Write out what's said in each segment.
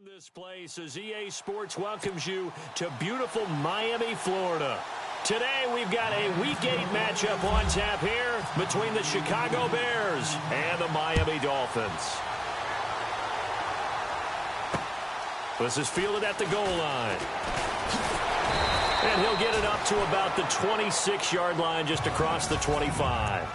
This place as EA Sports welcomes you to beautiful Miami, Florida. Today we've got a Week 8 matchup on tap here between the Chicago Bears and the Miami Dolphins. This is fielded at the goal line. And he'll get it up to about the 26-yard line just across the 25.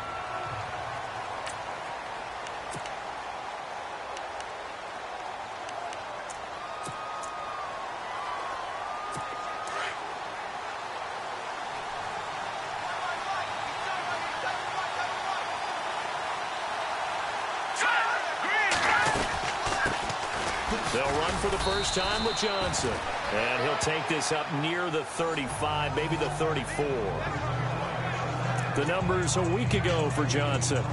They'll run for the first time with Johnson. And he'll take this up near the 35, maybe the 34. The numbers a week ago for Johnson.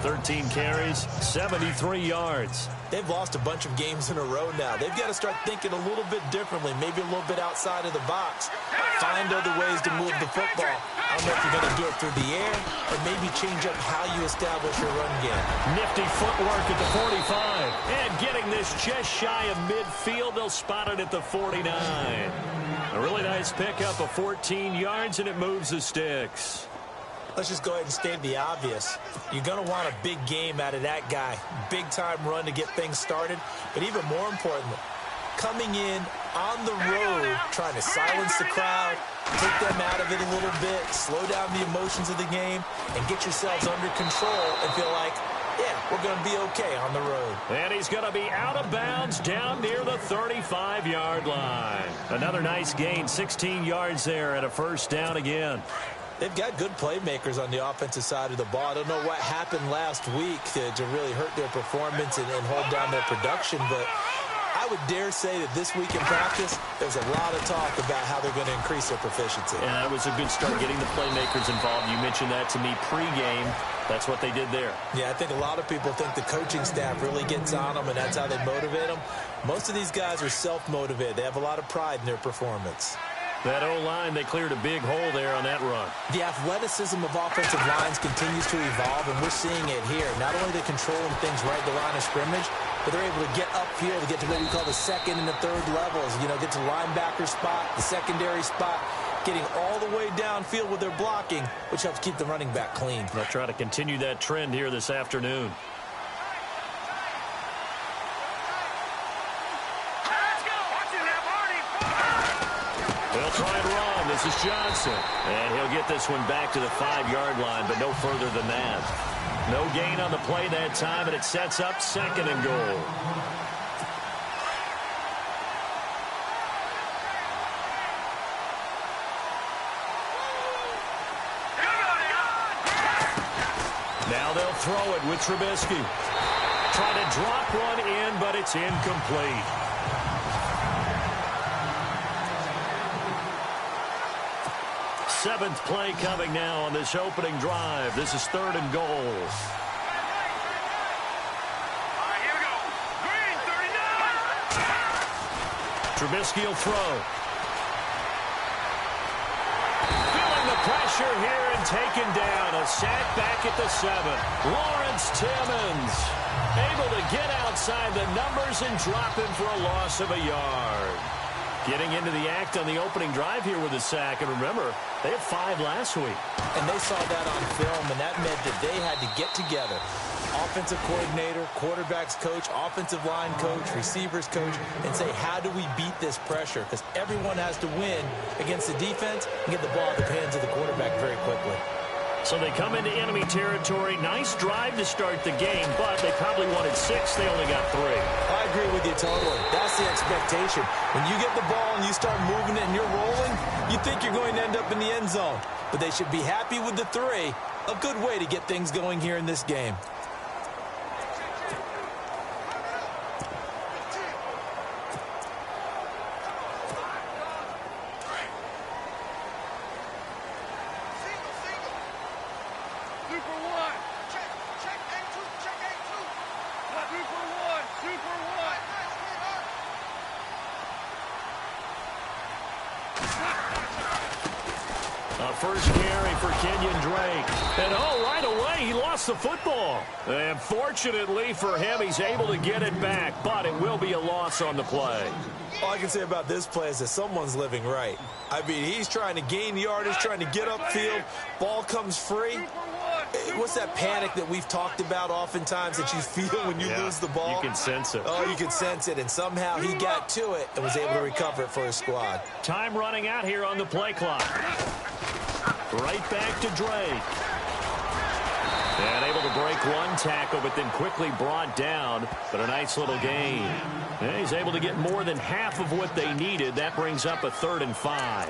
13 carries, 73 yards. They've lost a bunch of games in a row now. They've got to start thinking a little bit differently, maybe a little bit outside of the box. Find other ways to move the football. I don't know if you're going to do it through the air or maybe change up how you establish your run game. Nifty footwork at the 45. And getting this just shy of midfield, they'll spot it at the 49. A really nice pickup of 14 yards, and it moves the sticks. Let's just go ahead and state the obvious. You're going to want a big game out of that guy. Big-time run to get things started. But even more importantly, coming in on the road, trying to silence the crowd, take them out of it a little bit, slow down the emotions of the game, and get yourselves under control and feel like, yeah, we're going to be okay on the road. And he's going to be out of bounds down near the 35-yard line. Another nice gain, 16 yards there and a first down again. They've got good playmakers on the offensive side of the ball. I don't know what happened last week to really hurt their performance and hold down their production, but I would dare say that this week in practice, there's a lot of talk about how they're going to increase their proficiency. And that was a good start getting the playmakers involved. You mentioned that to me pregame. That's what they did there. Yeah, I think a lot of people think the coaching staff really gets on them, and that's how they motivate them. Most of these guys are self-motivated. They have a lot of pride in their performance. That O-line, they cleared a big hole there on that run. The athleticism of offensive lines continues to evolve, and we're seeing it here. Not only are they controlling things right at the line of scrimmage, but they're able to get upfield to get to what we call the second and the third levels. You know, get to linebacker spot, the secondary spot, getting all the way downfield with their blocking, which helps keep the running back clean. They'll try to continue that trend here this afternoon. They'll try and run. This is Johnson. And he'll get this one back to the 5-yard line, but no further than that. No gain on the play that time, and it sets up second and goal. Now they'll throw it with Trubisky. Trying to drop one in, but it's incomplete. Seventh play coming now on this opening drive. This is third and goal. All right, here we go. Green, 39. Trubisky will throw. Feeling the pressure here and taken down. A sack back at the 7. Lawrence Timmons able to get outside the numbers and drop him for a loss of a yard. Getting into the act on the opening drive here with a sack. And remember, they had 5 last week. And they saw that on film, and that meant that they had to get together. Offensive coordinator, quarterback's coach, offensive line coach, receivers coach, and say, how do we beat this pressure? Because everyone has to win against the defense and get the ball at the hands of the quarterback very quickly. So they come into enemy territory. Nice drive to start the game, but they probably wanted 6. They only got 3. I agree with you totally. That's the expectation. When you get the ball and you start moving it and you're rolling, you think you're going to end up in the end zone. But they should be happy with the 3. A good way to get things going here in this game. first carry for Kenyon Drake. And, right away, he lost the football. And fortunately for him, he's able to get it back, but it will be a loss on the play. All I can say about this play is that someone's living right. I mean, he's trying to gain yardage, trying to get upfield. Ball comes free. What's that panic that we've talked about oftentimes that you feel when you lose the ball? You can sense it. Oh, you can sense it, and somehow he got to it and was able to recover it for his squad. Time running out here on the play clock. Right back to Drake. And able to break one tackle, but then quickly brought down. But a nice little gain. And he's able to get more than half of what they needed. That brings up a 3rd and 5.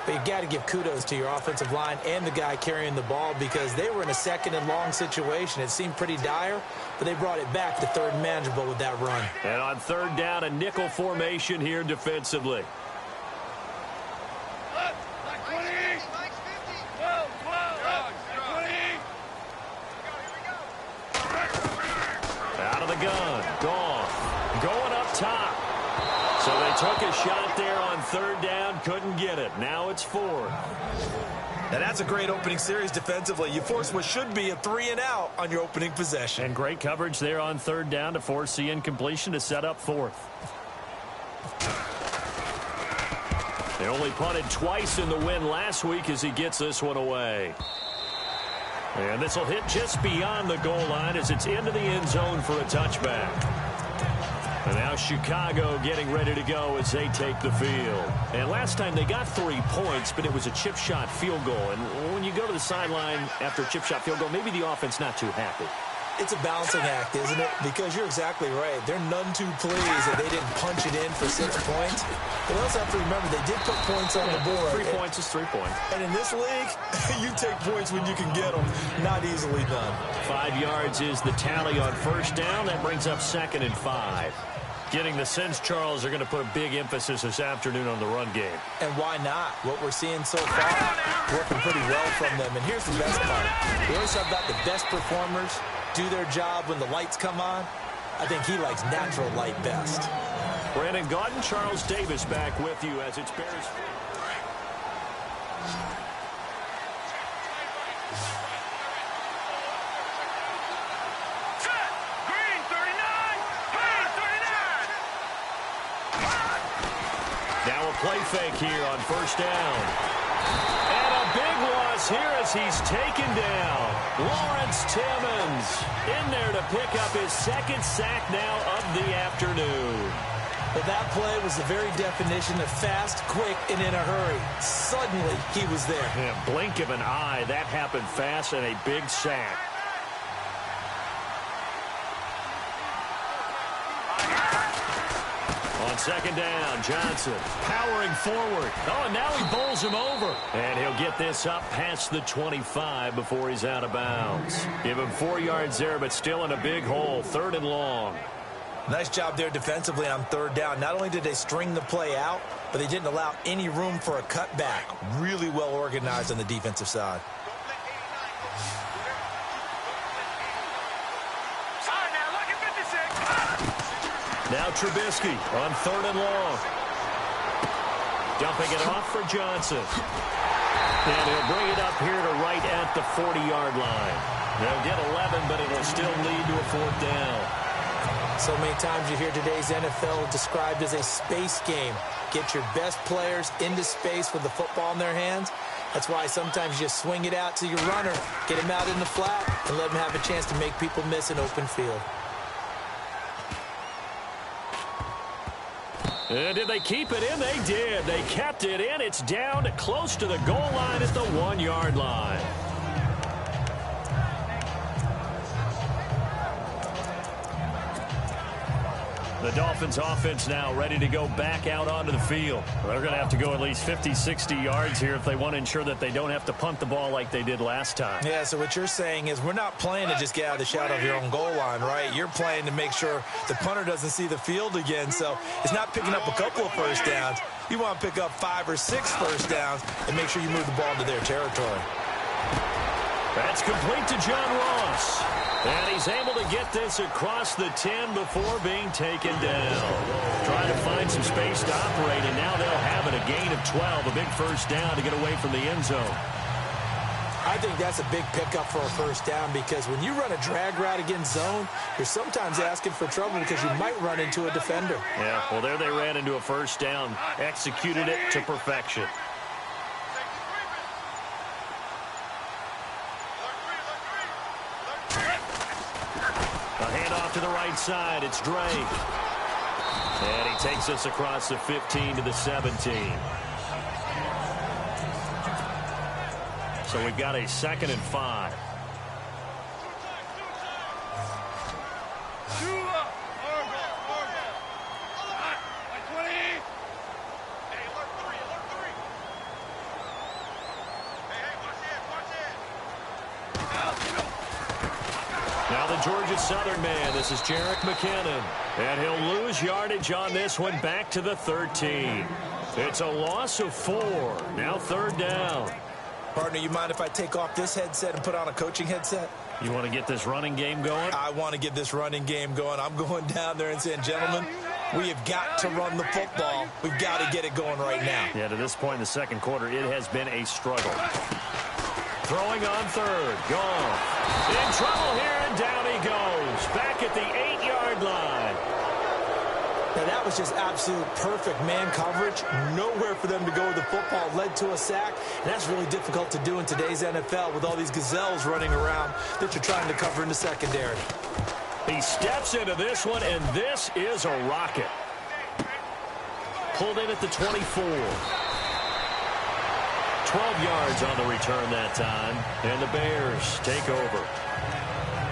But you got to give kudos to your offensive line and the guy carrying the ball because they were in a 2nd and long situation. It seemed pretty dire, but they brought it back to 3rd and manageable with that run. And on 3rd down, a nickel formation here defensively. Out of the gun. Gone. Going up top. So they took a shot there on 3rd down, couldn't get it. Now it's 4th. And that's a great opening series defensively. You force what should be a 3-and-out on your opening possession. And great coverage there on 3rd down to force the incompletion to set up 4th. They only punted twice in the win last week as he gets this one away. And this will hit just beyond the goal line as it's into the end zone for a touchback. And now Chicago getting ready to go as they take the field. And last time they got 3 points, but it was a chip shot field goal. And when you go to the sideline after a chip shot field goal, maybe the offense not too happy. It's a balancing act, isn't it? Because you're exactly right. They're none too pleased that they didn't punch it in for 6 points. But also have to remember they did put points on the board. 3 points is 3 points. And in this league, you take points when you can get them. Not easily done. 5 yards is the tally on 1st down. That brings up 2nd and 5. Getting the sense, Charles, they're going to put a big emphasis this afternoon on the run game. And why not? What we're seeing so far, working pretty well from them. And here's the best part. We always talk about the best performers do their job when the lights come on. I think he likes natural light best. Brandon Gaudin, Charles Davis back with you as it's Bears. Now a play fake here on 1st down. And a big loss here as he's taken down. Lawrence Timmons in there to pick up his 2nd sack now of the afternoon. Well, that play was the very definition of fast, quick, and in a hurry. Suddenly, he was there. Yeah, blink of an eye, that happened fast and a big sack. On 2nd down, Johnson powering forward. Oh, and now he bowls him over. And he'll get this up past the 25 before he's out of bounds. Give him 4 yards there, but still in a big hole. 3rd and long. Nice job there defensively on 3rd down. Not only did they string the play out, but they didn't allow any room for a cutback. Really well organized on the defensive side. Now Trubisky on 3rd and long. Dumping it off for Johnson. And he'll bring it up here to right at the 40-yard line. They'll get 11, but it'll still lead to a 4th down. So many times you hear today's NFL described as a space game. Get your best players into space with the football in their hands. That's why sometimes you just swing it out to your runner, get him out in the flat, and let him have a chance to make people miss an open field. And did they keep it in? They did. They kept it in. It's down to close to the goal line at the 1-yard line. The Dolphins offense now ready to go back out onto the field. They're going to have to go at least 50, 60 yards here if they want to ensure that they don't have to punt the ball like they did last time. Yeah, so what you're saying is we're not playing to just get out of the shadow of your own goal line, right? You're playing to make sure the punter doesn't see the field again. So it's not picking up a couple of 1st downs. You want to pick up 5 or 6 1st downs and make sure you move the ball into their territory. That's complete to John Ross. And he's able to get this across the 10 before being taken down. Trying to find some space to operate, and now they'll have it. A gain of 12, a big 1st down to get away from the end zone. I think that's a big pickup for a first down because when you run a drag route against zone, you're sometimes asking for trouble because you might run into a defender. Yeah, well, there they ran into a first down, executed it to perfection. A handoff to the right side. It's Drake. And he takes us across the 15 to the 17. So we've got a 2nd and 5. Now the Georgia Southern man. This is Jerick McKinnon. And he'll lose yardage on this one back to the 13. It's a loss of 4. Now 3rd down. Partner, you mind if I take off this headset and put on a coaching headset? You want to get this running game going? I want to get this running game going. I'm going down there and saying, gentlemen, we have got to run the football. We've got to get it going right now. Yeah, to this point in the second quarter, it has been a struggle. Throwing on 3rd. Goff. In trouble here, and down he goes. Back at the 8-yard line. Now, that was just absolute perfect man coverage. Nowhere for them to go with the football. Led to a sack. And that's really difficult to do in today's NFL with all these gazelles running around that you're trying to cover in the secondary. He steps into this one, and this is a rocket. Pulled in at the 24. 12 yards on the return that time. And the Bears take over.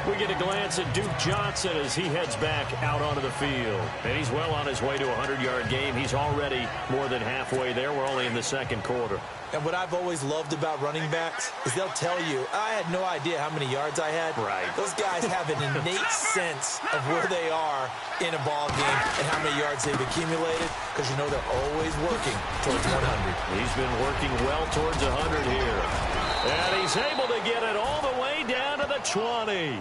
We get a glance at Duke Johnson as he heads back out onto the field. And he's well on his way to a 100-yard game. He's already more than halfway there. We're only in the second quarter. And what I've always loved about running backs is they'll tell you, I had no idea how many yards I had. Right. Those guys have an innate sense of where they are in a ball game and how many yards they've accumulated because you know they're always working towards 100. He's been working well towards 100 here. And he's able to get it all the way down to the 20.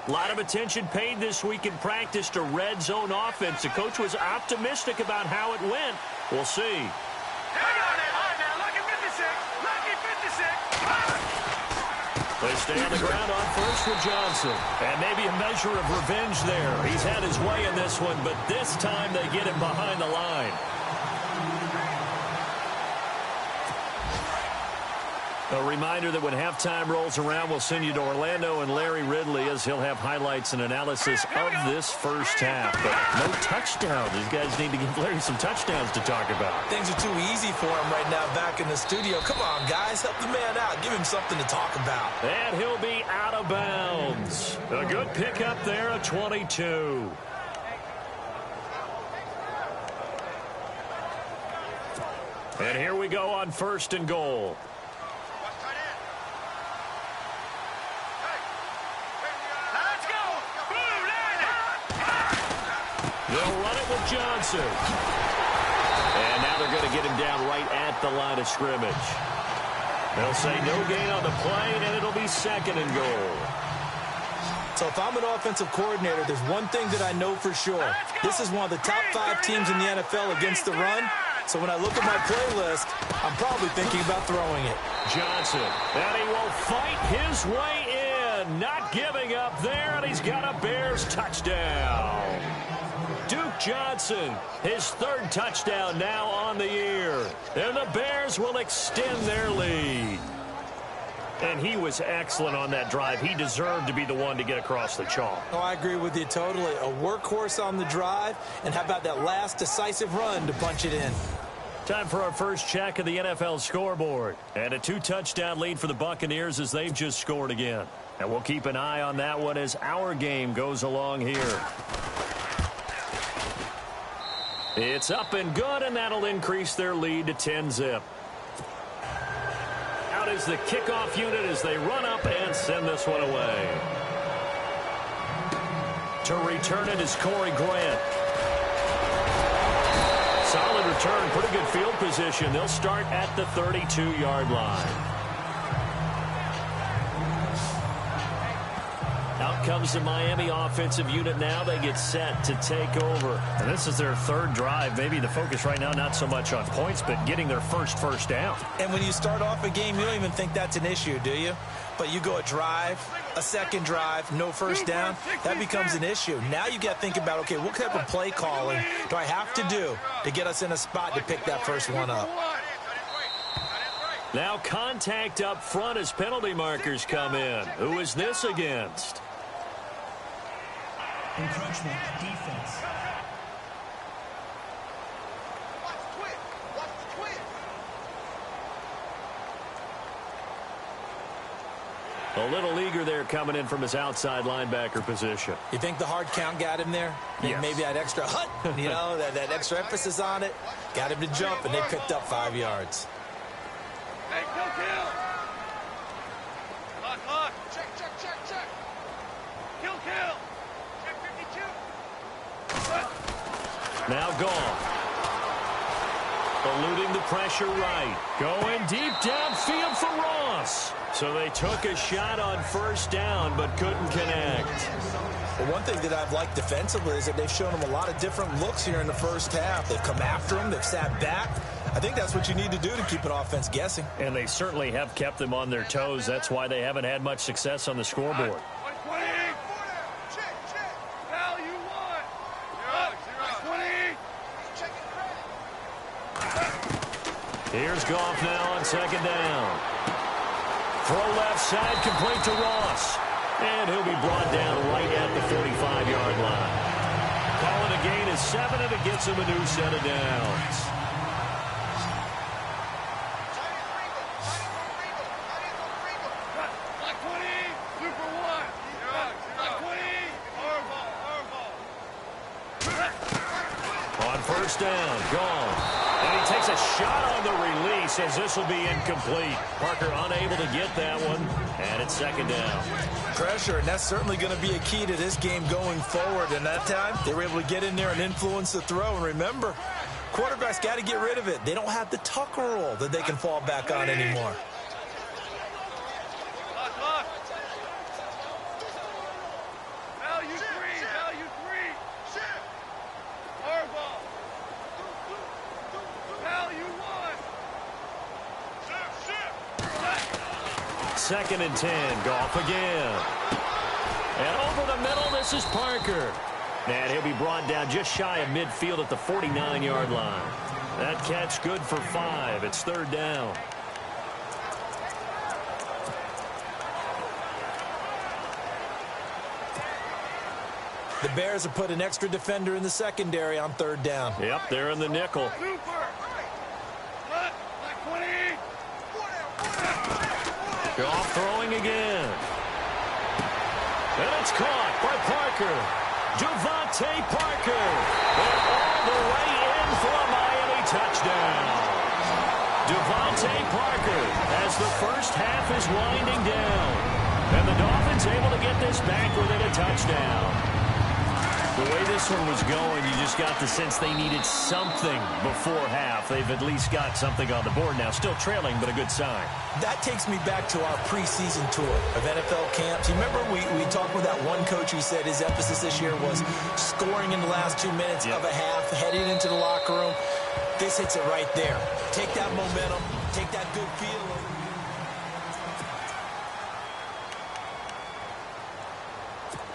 A lot of attention paid this week in practice to red zone offense. The coach was optimistic about how it went. We'll see. Hang on there. All right, now, lucky 56. Lucky 56. They stay on the ground on first for Johnson. And maybe a measure of revenge there. He's had his way in this one, but this time they get him behind the line. A reminder that when halftime rolls around, we'll send you to Orlando and Larry Ridley as he'll have highlights and analysis of this first half. But no touchdown. These guys need to give Larry some touchdowns to talk about. Things are too easy for him right now back in the studio. Come on, guys. Help the man out. Give him something to talk about. And he'll be out of bounds. A good pickup there at 22. And here we go on 1st and goal. They'll run it with Johnson. And now they're going to get him down right at the line of scrimmage. They'll say no gain on the play, and it'll be 2nd and goal. So if I'm an offensive coordinator, there's one thing that I know for sure. This is one of the top 5 teams in the NFL against the run. So when I look at my playlist, I'm probably thinking about throwing it. Johnson, and he will fight his way in. Not giving up there, and he's got a Bears touchdown. Duke Johnson, his 3rd touchdown now on the year. And the Bears will extend their lead. And he was excellent on that drive. He deserved to be the one to get across the chalk. Oh, I agree with you totally. A workhorse on the drive. And how about that last decisive run to punch it in? Time for our first check of the NFL scoreboard. And a 2-touchdown lead for the Buccaneers as they've just scored again. And we'll keep an eye on that one as our game goes along here. It's up and good, and that'll increase their lead to 10-zip. Out is the kickoff unit as they run up and send this one away. To return it is Corey Grant. Solid return, pretty good field position. They'll start at the 32-yard line. comes the Miami offensive unit now. They get set to take over. And this is their third drive. Maybe the focus right now not so much on points, but getting their first down. And when you start off a game, you don't even think that's an issue, do you? But you go a drive, a second drive, no first down, that becomes an issue. Now you got to think about, okay, what type of play calling do I have to do to get us in a spot to pick that first one up? Now contact up front as penalty markers come in. Who is this against? Encroachment defense. A little eager there coming in from his outside linebacker position. You think the hard count got him there? Yes. Maybe that extra hut, you know, that extra emphasis on it, got him to jump, and they picked up 5 yards. Hey, kill. Lock. Check. Kill. Check 52. Now gone. Eluding the pressure right. Going deep downfield for Ross. So they took a shot on first down but couldn't connect. Well, one thing that I've liked defensively is that they've shown him a lot of different looks here in the first half. They've come after him. They've sat back. I think that's what you need to do to keep an offense guessing. And they certainly have kept them on their toes. That's why they haven't had much success on the scoreboard. 120. Check. Value 1. 20. Here's Goff now on second down. Throw left side, complete to Ross. And he'll be brought down right at the 45-yard line. Calling a gain of 7, and it gets him a new set of downs. Down, gone. And he takes a shot on the release as this will be incomplete. Parker unable to get that one, and it's second down. Pressure, and that's certainly going to be a key to this game going forward. And that time, they were able to get in there and influence the throw. And remember, quarterbacks got to get rid of it. They don't have the tucker roll that they can fall back on anymore. Lock. Value 3. Shift. Hardball. Value 1. Shift. Second and 10. Goff again. And over the middle, this is Parker. And he'll be brought down just shy of midfield at the 49-yard line. That catch good for 5. It's third down. The Bears have put an extra defender in the secondary on third down. Yep, they're in the nickel. Super. Like 20. Goff throwing again. And it's caught by Parker. Devontae Parker. And all the way in for a Miami touchdown. Devontae Parker as the first half is winding down. And the Dolphins able to get this back within a touchdown. The way this one was going, you just got the sense they needed something before half. They've at least got something on the board now. Still trailing, but a good sign. That takes me back to our preseason tour of NFL camps. You remember we talked with that one coach who said his emphasis this year was scoring in the last 2 minutes of a half, heading into the locker room. This hits it right there. Take that momentum, take that good feel.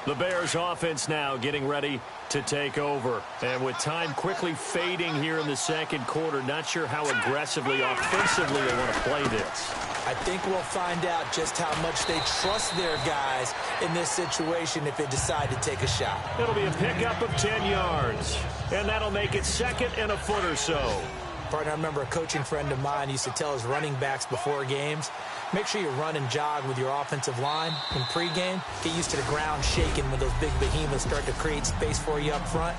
The Bears offense now getting ready to take over. And with time quickly fading here in the second quarter, not sure how aggressively, offensively they want to play this. I think we'll find out just how much they trust their guys in this situation if they decide to take a shot. It'll be a pickup of 10 yards. And that'll make it second and a foot or so. Partner, I remember a coaching friend of mine used to tell his running backs before games, make sure you run and jog with your offensive line in pregame. Get used to the ground shaking when those big behemoths start to create space for you up front.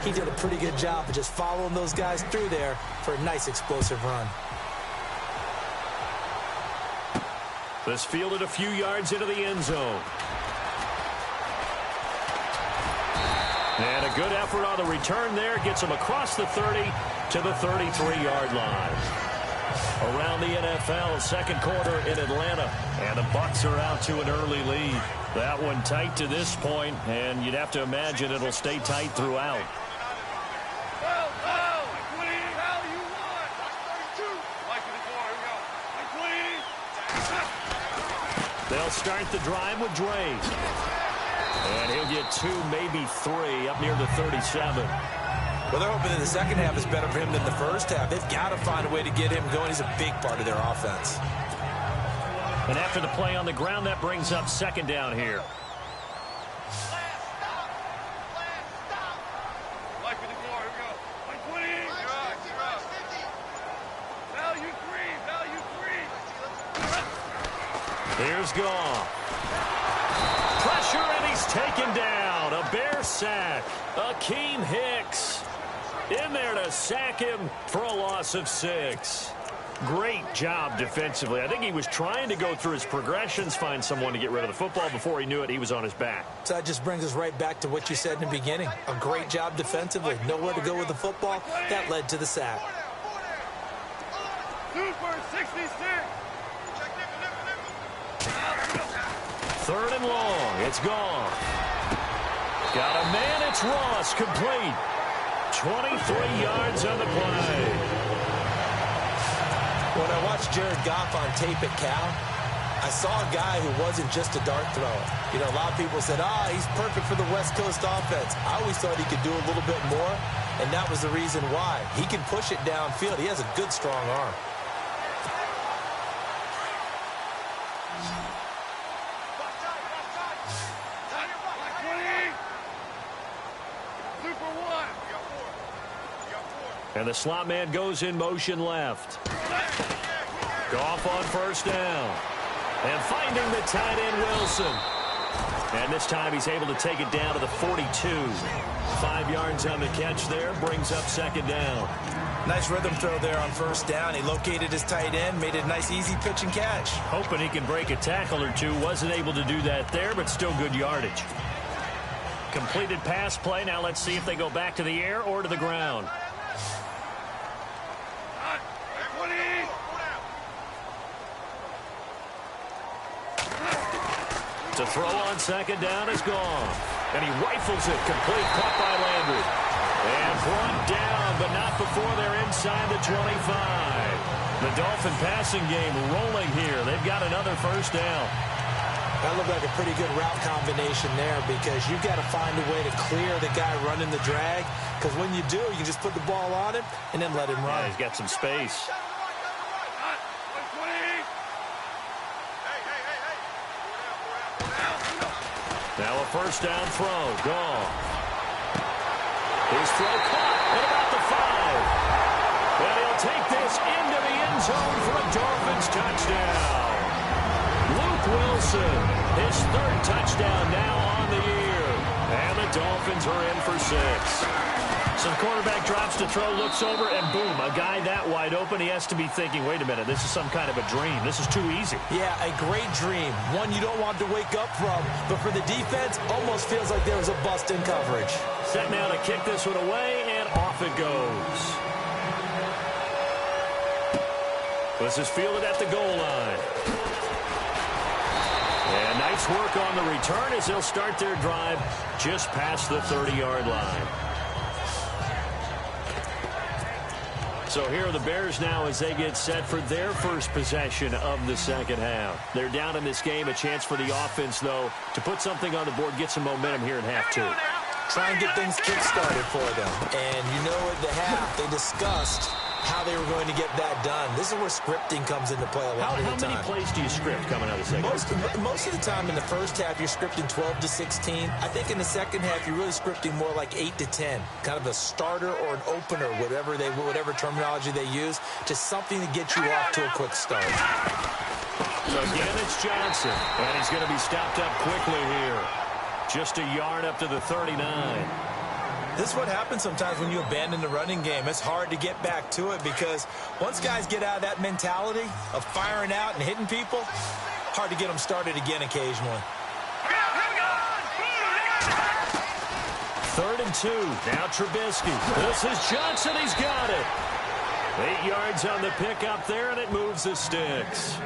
He did a pretty good job of just following those guys through there for a nice explosive run. This fielded a few yards into the end zone. And a good effort on the return there. Gets him across the 30 to the 33-yard line. Around the NFL, second quarter in Atlanta, and the Bucs are out to an early lead. That one tight to this point, and you'd have to imagine it'll stay tight throughout. They'll start the drive with Dre. And he'll get 2, maybe 3, up near the 37. Well, they're hoping that the second half is better for him than the first half. They've got to find a way to get him going. He's a big part of their offense. And after the play on the ground, that brings up second down here. Here's Goff. Pressure, and he's taken down. A Bear sack. Akeem Hicks in there to sack him for a loss of 6. Great job defensively. I think he was trying to go through his progressions, find someone to get rid of the football. Before he knew it, he was on his back. So that just brings us right back to what you said in the beginning. A great job defensively. Nowhere to go with the football. That led to the sack. Super 66. Third and long. It's gone. Got a man. It's Ross. Complete. 23 yards on the play. When I watched Jared Goff on tape at Cal, I saw a guy who wasn't just a dart thrower. You know, a lot of people said, he's perfect for the West Coast offense. I always thought he could do a little bit more, and that was the reason why. He can push it downfield. He has a good, strong arm. And the slot man goes in motion left. Goff on first down. And finding the tight end, Wilson. And this time he's able to take it down to the 42. 5 yards on the catch there. Brings up second down. Nice rhythm throw there on first down. He located his tight end, made it a nice, easy pitch and catch. Hoping he can break a tackle or two. Wasn't able to do that there, but still good yardage. Completed pass play. Now let's see if they go back to the air or to the ground. To throw on second down is gone. And he rifles it, complete, caught by Landry. And brought down, but not before they're inside the 25. The Dolphin passing game rolling here. They've got another first down. That looked like a pretty good route combination there, because you've got to find a way to clear the guy running the drag. Because when you do, you can just put the ball on him and then let him run. Yeah, he's got some space. Now a first down throw. Gone. His throw caught at about the 5. And he'll take this into the end zone for a Dolphins touchdown. Luke Wilson, his 3rd touchdown now on the year. And the Dolphins are in for 6. So the quarterback drops to throw, looks over, and boom, a guy that wide open. He has to be thinking, wait a minute, this is some kind of a dream. This is too easy. Yeah, a great dream. One you don't want to wake up from. But for the defense, almost feels like there was a bust in coverage. Set now to kick this one away, and off it goes. This is fielded at the goal line. And nice work on the return as they'll start their drive just past the 30-yard line. So here are the Bears now as they get set for their first possession of the second half. They're down in this game. A chance for the offense, though, to put something on the board, get some momentum here in half 2. Try and get things kick-started for them. And you know at the half, they discussed how they were going to get that done. This is where scripting comes into play a lot of the time. How many plays do you script coming out of the second half? Most of the time in the first half, you're scripting 12 to 16. I think in the second half, you're really scripting more like 8 to 10. Kind of a starter or an opener, whatever terminology they use, just something to get you off to a quick start. So again, it's Johnson. And he's going to be stopped up quickly here. Just a yard up to the 39. This is what happens sometimes when you abandon the running game. It's hard to get back to it because once guys get out of that mentality of firing out and hitting people, hard to get them started again occasionally. 3rd and 2. Now Trubisky. This is Johnson. He's got it. 8 yards on the pickup there, and it moves the sticks.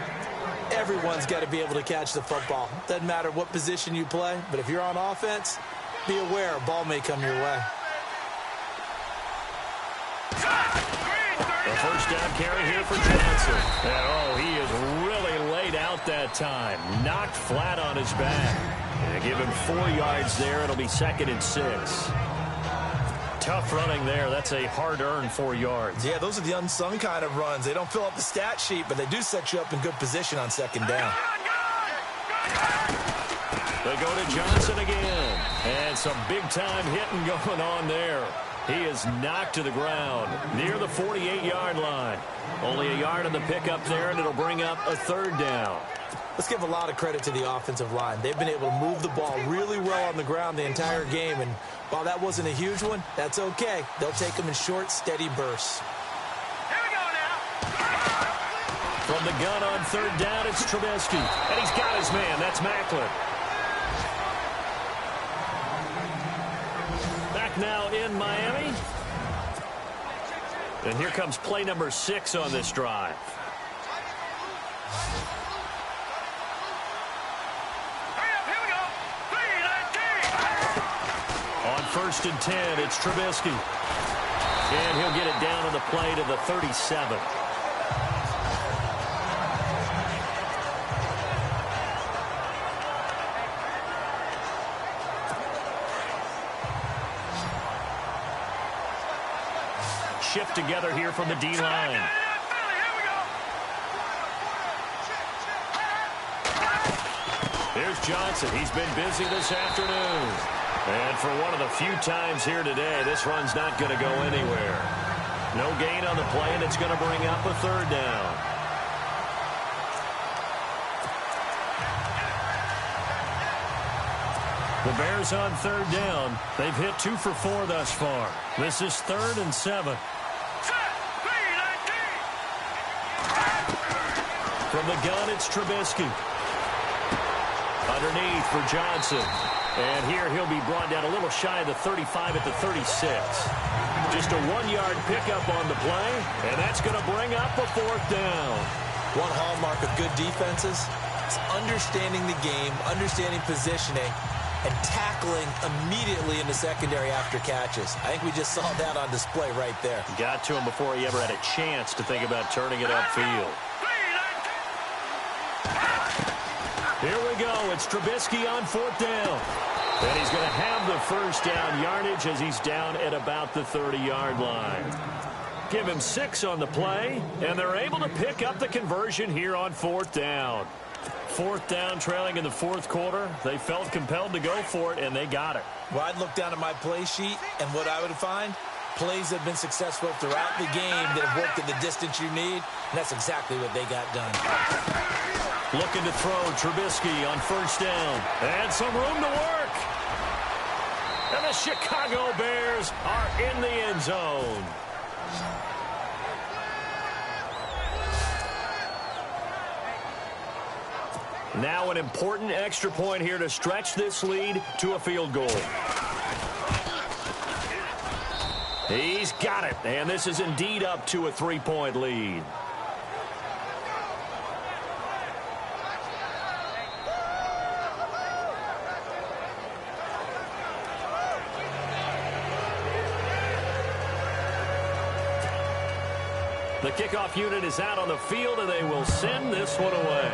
Everyone's got to be able to catch the football. Doesn't matter what position you play, but if you're on offense, be aware a ball may come your way. The first down carry here for Johnson. And, oh, he is really laid out that time. Knocked flat on his back. And give him 4 yards there. It'll be 2nd and 6. Tough running there. That's a hard-earned 4 yards. Yeah, those are the unsung kind of runs. They don't fill up the stat sheet, but they do set you up in good position on 2nd down. They go to Johnson again. And some big-time hitting going on there. He is knocked to the ground near the 48-yard line. Only a yard on the pickup there, and it'll bring up a 3rd down. Let's give a lot of credit to the offensive line. They've been able to move the ball really well on the ground the entire game, and while that wasn't a huge one, that's okay. They'll take them in short, steady bursts. Here we go now. From the gun on 3rd down, it's Trubisky. And he's got his man. That's Macklin. Back now in Miami. And here comes play number 6 on this drive. On 1st and 10, it's Trubisky. And he'll get it down on the play to the 37. Shift together here from the D-line. Here's Johnson. He's been busy this afternoon. And for one of the few times here today, this run's not going to go anywhere. No gain on the play, and it's going to bring up a 3rd down. The Bears on 3rd down. They've hit 2 for 4 thus far. This is 3rd and 7. From the gun, it's Trubisky. Underneath for Johnson. And here he'll be brought down a little shy of the 35 at the 36. Just a 1-yard pickup on the play, and that's going to bring up a 4th down. One hallmark of good defenses is understanding the game, understanding positioning, and tackling immediately in the secondary after catches. I think we just saw that on display right there. Got to him before he ever had a chance to think about turning it upfield. Here we go. It's Trubisky on 4th down. And he's going to have the 1st down yardage as he's down at about the 30-yard line. Give him 6 on the play, and they're able to pick up the conversion here on 4th down. 4th down, trailing in the 4th quarter. They felt compelled to go for it, and they got it. Well, I'd look down at my play sheet, and what I would find, plays have been successful throughout the game that have worked at the distance you need, and that's exactly what they got done. Looking to throw, Trubisky on 1st down. And some room to work. And the Chicago Bears are in the end zone. Now an important extra point here to stretch this lead to a field goal. He's got it, and this is indeed up to a 3-point lead. The kickoff unit is out on the field, and they will send this one away.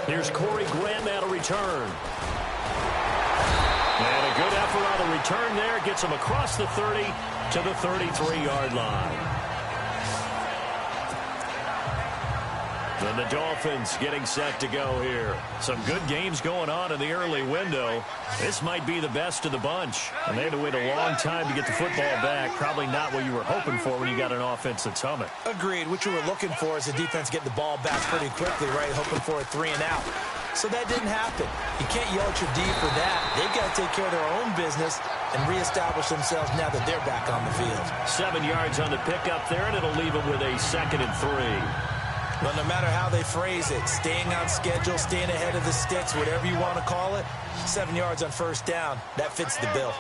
Here's Corey Grant now to return. And a good effort on the return there. Gets him across the 30 to the 33-yard line. And the Dolphins getting set to go here. Some good games going on in the early window. This might be the best of the bunch. And they had to wait a long time to get the football back. Probably not what you were hoping for when you got an offense that's humming. Agreed. What you were looking for is the defense getting the ball back pretty quickly, right? Hoping for a 3 and out. So that didn't happen. You can't yell at your D for that. They've got to take care of their own business and reestablish themselves now that they're back on the field. 7 yards on the pickup there, and it'll leave them with a 2nd and 3. But no matter how they phrase it, staying on schedule, staying ahead of the sticks, whatever you want to call it, 7 yards on 1st down, that fits the bill.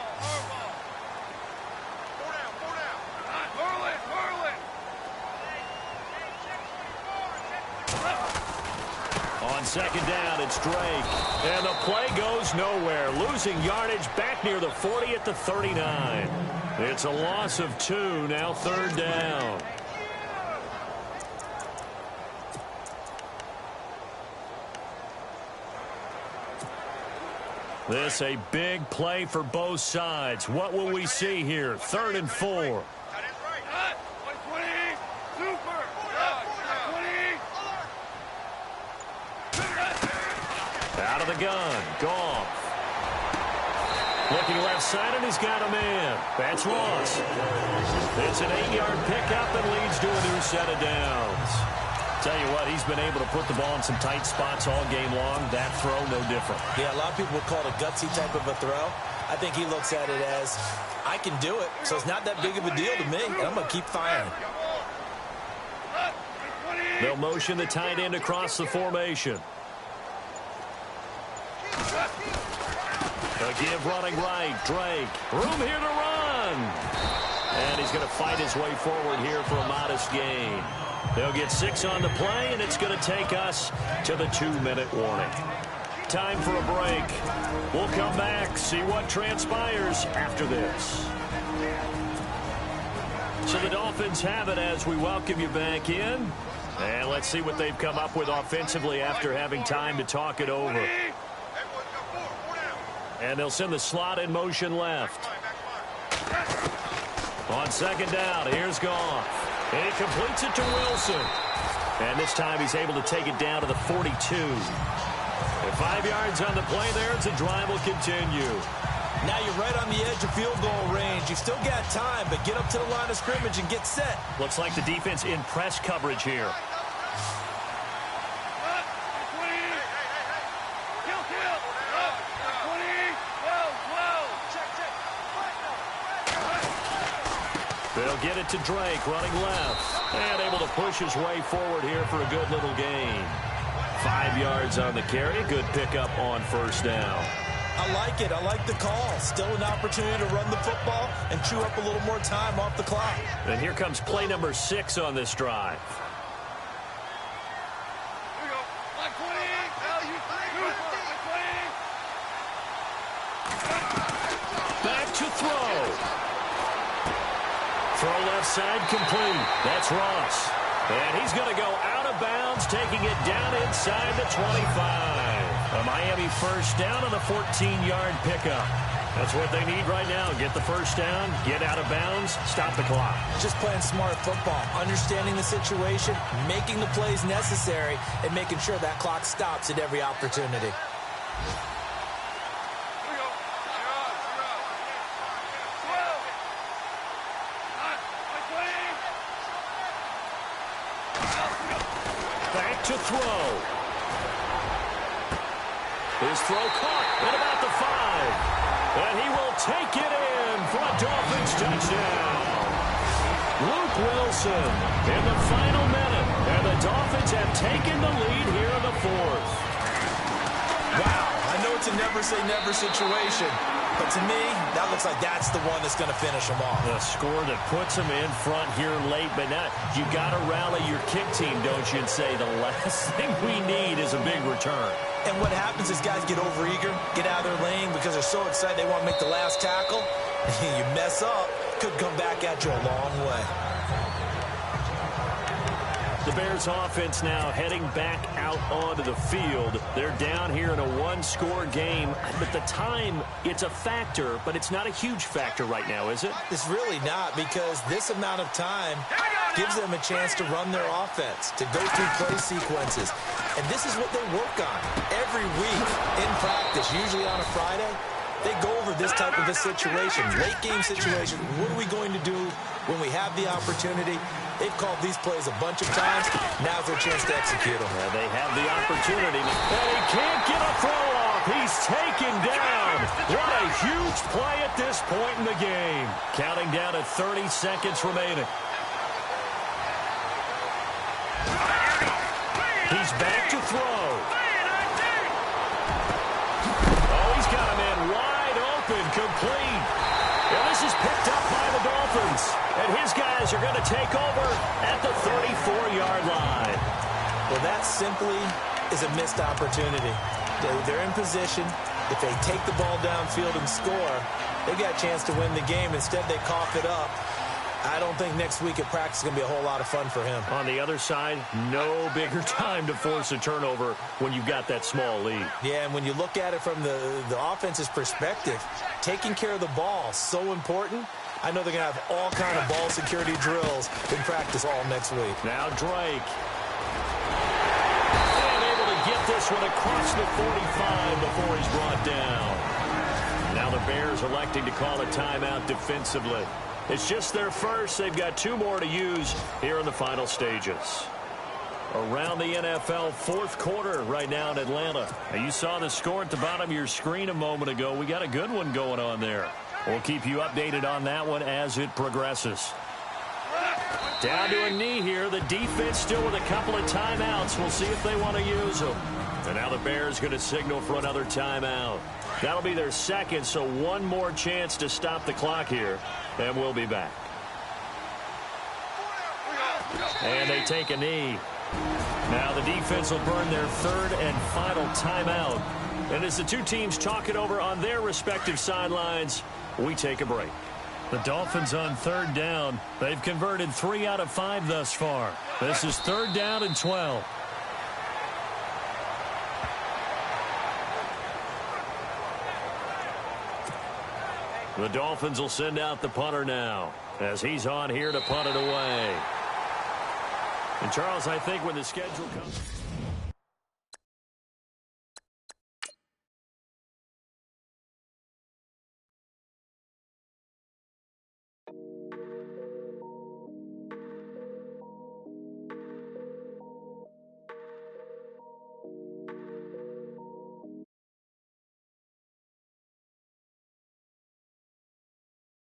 second down, it's Drake. And the play goes nowhere. Losing yardage back near the 40 at the 39. It's a loss of 2, now third down. This a big play for both sides. What will we see here? 3rd and 4. Out of the gun. Goff. Looking left side, and he's got a man. That's Ross. It's an 8-yard pickup and leads to a new set of downs. Tell you what, he's been able to put the ball in some tight spots all game long. That throw, no different. Yeah, a lot of people would call it a gutsy type of a throw. I think he looks at it as, I can do it, so it's not that big of a deal to me, and I'm going to keep firing. They'll motion the tight end across the formation. A give running right, Drake. Room here to run. And he's going to fight his way forward here for a modest gain. They'll get 6 on the play, and it's going to take us to the 2-minute warning. Time for a break. We'll come back, see what transpires after this. So the Dolphins have it as we welcome you back in. And let's see what they've come up with offensively after having time to talk it over. And they'll send the slot in motion left. On second down, here's Goff. And he completes it to Wilson. And this time he's able to take it down to the 42. And 5 yards on the play there as the drive will continue. Now you're right on the edge of field goal range. You've still got time, but get up to the line of scrimmage and get set. Looks like the defense in press coverage here. They'll get it to Drake, running left. And able to push his way forward here for a good little gain. 5 yards on the carry. Good pickup on first down. I like it. I like the call. Still an opportunity to run the football and chew up a little more time off the clock. And here comes play number 6 on this drive. Back to throw. Throw left side complete. That's Ross. And he's going to go out of bounds, taking it down inside the 25. A Miami first down on the 14-yard pickup. That's what they need right now. Get the first down, get out of bounds, stop the clock. Just playing smart football, understanding the situation, making the plays necessary, and making sure that clock stops at every opportunity. To throw. His throw caught at about the 5. And he will take it in for a Dolphins touchdown. Luke Wilson in the final minute. And the Dolphins have taken the lead here in the 4th. Wow, I know it's a never-say-never situation. But to me, that looks like that's the one that's going to finish them off. A score that puts them in front here late, but now you got to rally your kick team, don't you, and say the last thing we need is a big return. And what happens is guys get overeager, get out of their lane because they're so excited they want to make the last tackle. You mess up, could come back at you a long way. The Bears offense now heading back out onto the field. They're down here in a one-score game. But the time, it's a factor, but it's not a huge factor right now, is it? It's really not, because this amount of time gives them a chance to run their offense, to go through play sequences. And this is what they work on every week in practice, usually on a Friday. They go over this type of a situation, late-game situation. What are we going to do when we have the opportunity? They've called these plays a bunch of times. Now's their chance to execute them. Yeah, they have the opportunity. And he can't get a throw off. He's taken down. What a huge play at this point in the game. Counting down to 30 seconds remaining. He's back to throw. Oh, he's got a man wide open, complete. And this is picked up by the Dolphins. And his guys are going to take over at the 34-yard line. Well, that simply is a missed opportunity. They're in position. If they take the ball downfield and score, they got a chance to win the game. Instead, they cough it up. I don't think next week at practice is going to be a whole lot of fun for him. On the other side, no bigger time to force a turnover when you've got that small lead. Yeah, and when you look at it from the offense's perspective, taking care of the ball, so important. I know they're going to have all kind of ball security drills in practice all next week. Now Drake. And able to get this one across the 45 before he's brought down. Now the Bears electing to call a timeout defensively. It's just their first. They've got 2 more to use here in the final stages. Around the NFL, fourth quarter right now in Atlanta. Now you saw the score at the bottom of your screen a moment ago. We got a good one going on there. We'll keep you updated on that one as it progresses. Down to a knee here. The defense still with a couple of timeouts. We'll see if they want to use them. And now the Bears going to signal for another timeout. That'll be their second, so one more chance to stop the clock here. And we'll be back. And they take a knee. Now the defense will burn their third and final timeout. And as the two teams talk it over on their respective sidelines, we take a break. The Dolphins on third down. They've converted 3 out of 5 thus far. This is third down and 12. The Dolphins will send out the punter now as he's on here to punt it away. And Charles, I think when the schedule comes...